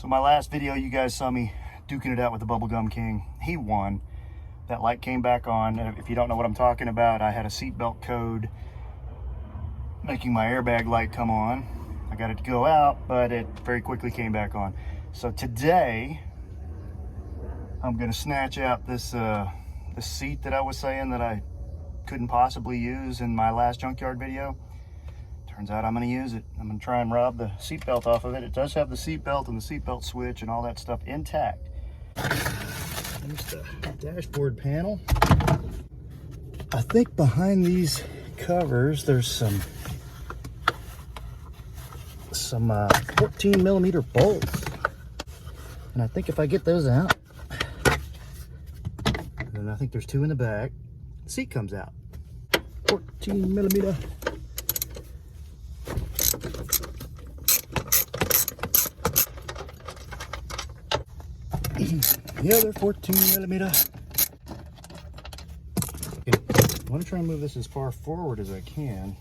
So my last video, you guys saw me duking it out with the Bubblegum King. He won. That light came back on. If you don't know what I'm talking about, I had a seatbelt code making my airbag light come on. I got it to go out, but it very quickly came back on. So today, I'm gonna snatch out this this seat that I was saying that I couldn't possibly use in my last junkyard video. Turns out I'm gonna use it. I'm gonna try and rob the seatbelt off of it. It does have the seatbelt and the seatbelt switch and all that stuff intact. There's the dashboard panel. I think behind these covers there's some 14 millimeter bolts. And I think if I get those out, and I think there's 2 in the back, the seat comes out. 14 millimeter. Yeah, they're 14 millimeter. Okay. I want to try and move this as far forward as I can.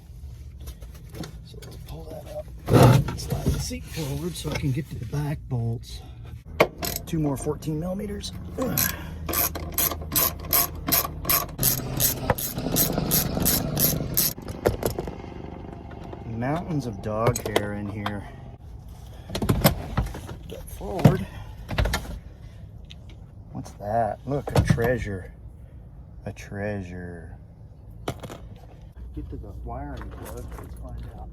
So let's pull that up. Slide the seat forward so I can get to the back bolts. 2 more 14 millimeters. Mountains of dog hair in here. Get forward. What's that? Look, a treasure. A treasure. Get to the wiring plug. Let's find out.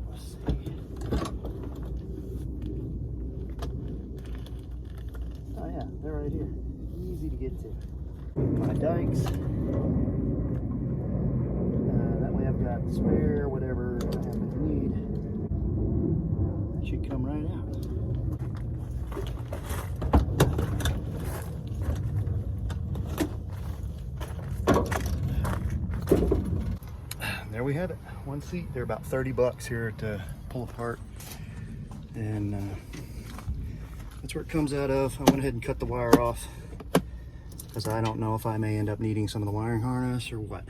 Let's see. Oh yeah, they're right here. Easy to get to. My dikes. That way I've got spare whatever I happen to need. That should come right out. There we have it. One seat. They're about 30 bucks here to pull apart. And that's where it comes out of. I went ahead and cut the wire off, because I don't know if I may end up needing some of the wiring harness or what.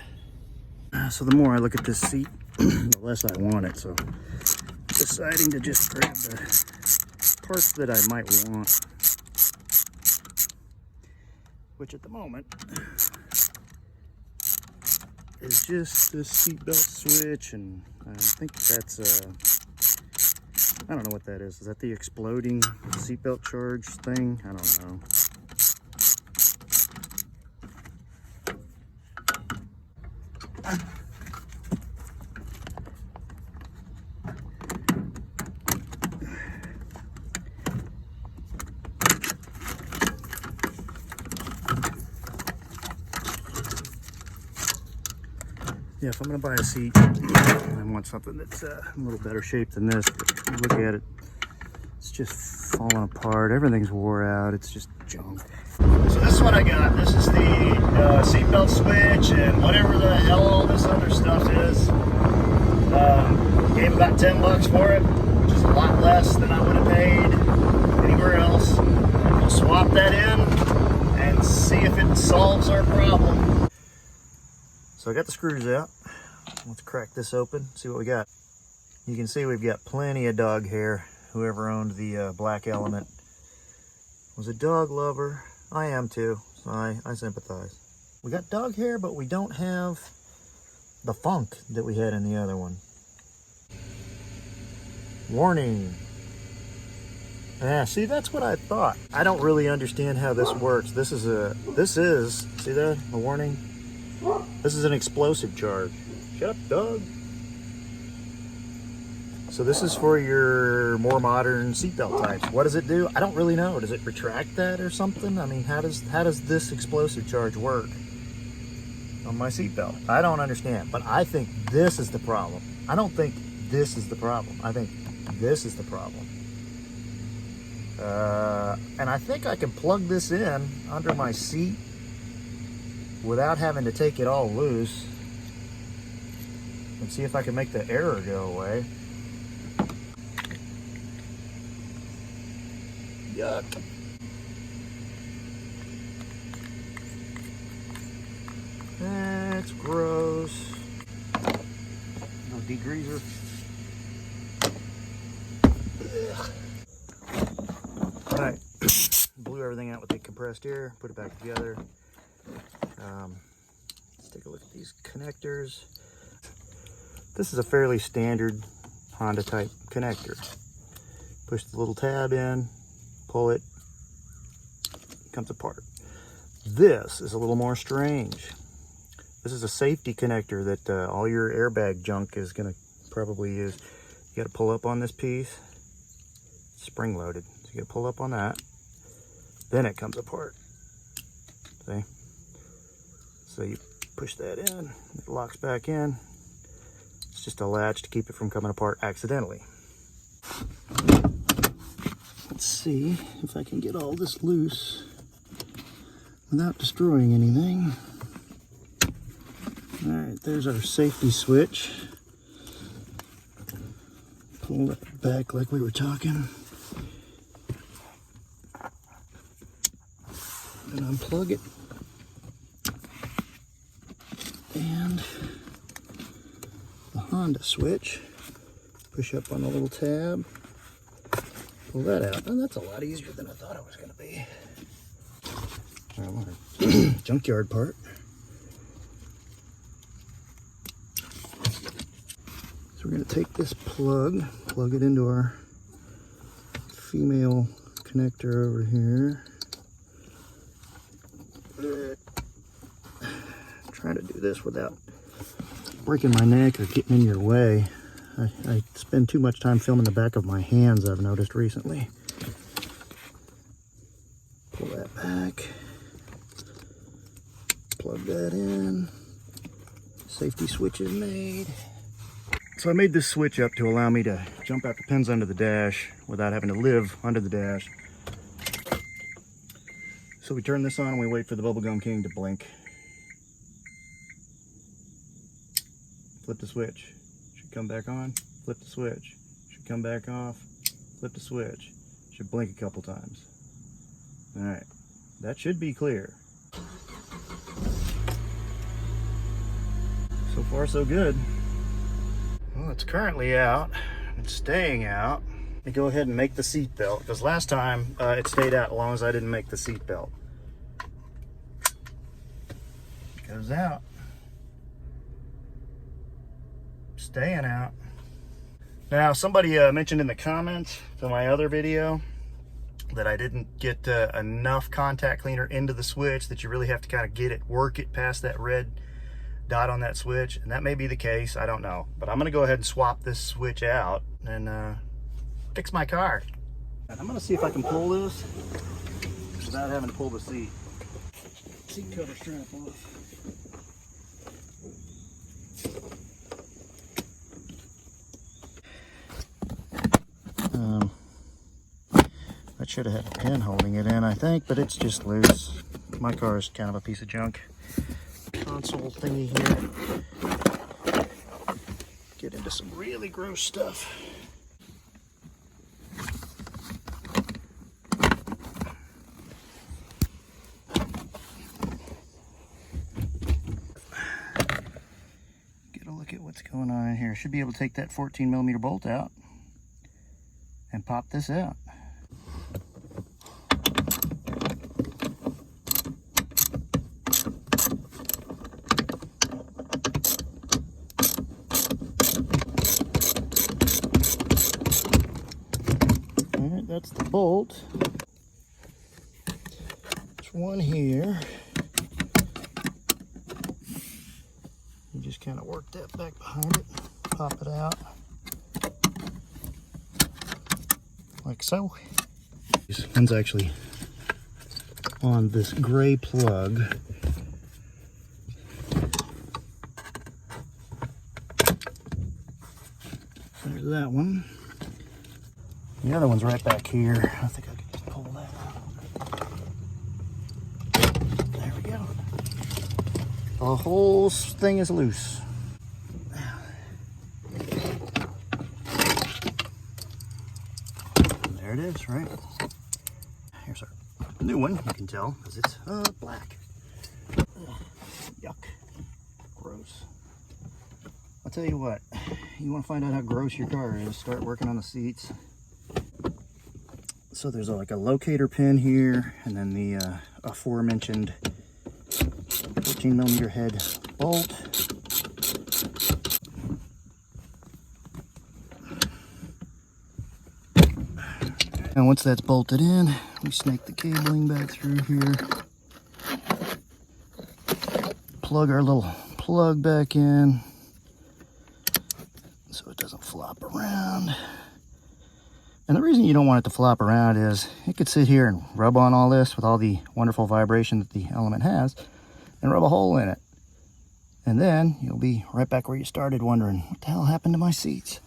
So the more I look at this seat, the less I want it. So deciding to just grab the parts that I might want, which at the moment is just this seatbelt switch, and I think that's I don't know what that is. Is that the exploding seatbelt charge thing? I don't know. Yeah, if I'm gonna buy a seat, I want something that's a little better shape than this. But you look at it, it's just falling apart. Everything's wore out. It's just junk. So this is what I got. This is the seatbelt switch and whatever the hell all this other stuff is. Gave about 10 bucks for it, which is a lot less than I would have paid anywhere else. And we'll swap that in and see if it solves our problem. So I got the screws out. Let's crack this open, see what we got. You can see we've got plenty of dog hair. Whoever owned the black Element was a dog lover. I am too, so I sympathize. We got dog hair, but we don't have the funk that we had in the other one. Warning. Yeah, see, that's what I thought. I don't really understand how this works. This is, see that, the warning? This is an explosive charge. Shut up, dog. So this is for your more modern seatbelt types. What does it do? I don't really know. Does it retract that or something? I mean, how does this explosive charge work on my seatbelt? I don't understand, but I think this is the problem. I don't think this is the problem. I think this is the problem. And I think I can plug this in under my seat without having to take it all loose, and see if I can make the error go away. Yuck. That's gross. No degreaser. All right, blew everything out with the compressed air, put it back together. Let's take a look at these connectors. This is a fairly standard Honda type connector. Push the little tab in, pull it, comes apart. This is a little more strange. This is a safety connector that all your airbag junk is going to probably use. You got to pull up on this piece, spring loaded. So you got to pull up on that, then it comes apart. See? So you push that in, it locks back in. It's just a latch to keep it from coming apart accidentally. Let's see if I can get all this loose without destroying anything. All right, there's our safety switch. Pull it back like we were talking. And unplug it. And the Honda switch. Push up on the little tab. Pull that out. And that's a lot easier than I thought it was going to be. All right, junkyard part. So we're going to take this plug it into our female connector over here. Trying to do this without breaking my neck or getting in your way. I spend too much time filming the back of my hands, I've noticed recently. Pull that back. Plug that in. Safety switch is made. So I made this switch up to allow me to jump out the pins under the dash without having to live under the dash. So we turn this on and we wait for the Bubblegum King to blink. Flip the switch. Should come back on. Flip the switch. Should come back off. Flip the switch. Should blink a couple times. All right, that should be clear. So far, so good. Well, it's currently out. It's staying out. Let me go ahead and make the seat belt, because last time it stayed out as long as I didn't make the seat belt. Goes out. Staying out. Now, somebody mentioned in the comments to my other video that I didn't get enough contact cleaner into the switch, that you really have to kind of get it, work it past that red dot on that switch, and that may be the case. I don't know, but I'm gonna go ahead and swap this switch out and fix my car. And I'm gonna see if I can pull this without having to pull the seat cover strap off. That should have had a pin holding it in, I think, but it's just loose. My car is kind of a piece of junk. Console thingy here. Get into some really gross stuff. Get a look at what's going on in here. Should be able to take that 14mm bolt out and pop this out. That's the bolt. There's one here. You just kind of work that back behind it, pop it out, like so. This one's actually on this gray plug. There's that one. The other one's right back here. I think I can just pull that out. There we go. The whole thing is loose. There it is, right? Here's our new one, you can tell, because it's black. Yuck. Gross. I'll tell you what, you want to find out how gross your car is, start working on the seats. So there's like a locator pin here, and then the aforementioned 14mm head bolt. And once that's bolted in, we snake the cabling back through here. Plug our little plug back in so it doesn't flop around. And the reason you don't want it to flop around is it could sit here and rub on all this with all the wonderful vibration that the element has and rub a hole in it. And then you'll be right back where you started wondering, what the hell happened to my seats?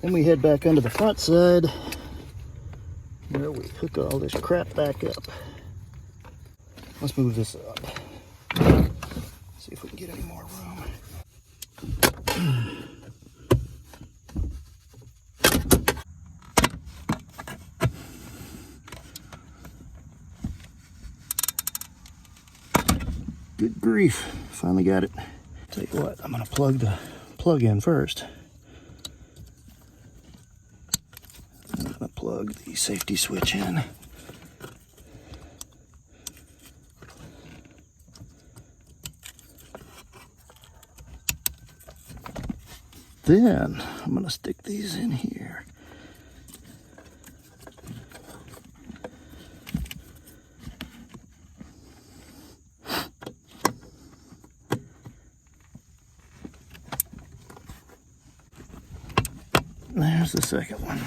Then we head back onto the front side where we hook all this crap back up. Let's move this up. See if we can get any more room. Good grief, finally got it. Tell you what, I'm gonna plug the plug in first. I'm gonna plug the safety switch in. Then I'm gonna stick these in here. There's the second one.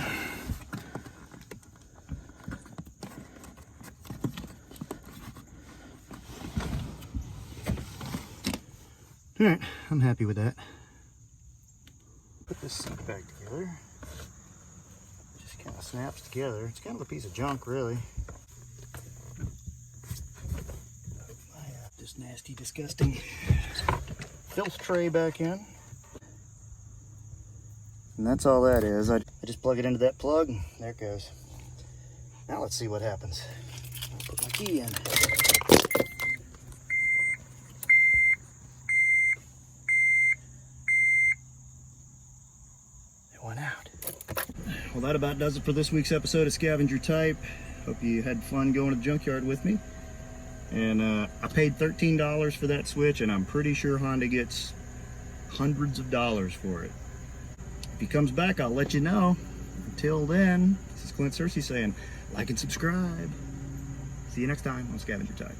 All right, I'm happy with that. Put this seat back together. Just kind of snaps together. It's kind of a piece of junk, really. This nasty, disgusting filth tray back in. And that's all that is. I just plug it into that plug, and there it goes. Now let's see what happens. I'll put my key in. It went out. Well, that about does it for this week's episode of Scavenger Type. Hope you had fun going to the junkyard with me. And I paid $13 for that switch, and I'm pretty sure Honda gets hundreds of dollars for it. If he comes back, I'll let you know. Until then, this is Clint Searcy saying, like and subscribe. See you next time on Scavenger Type.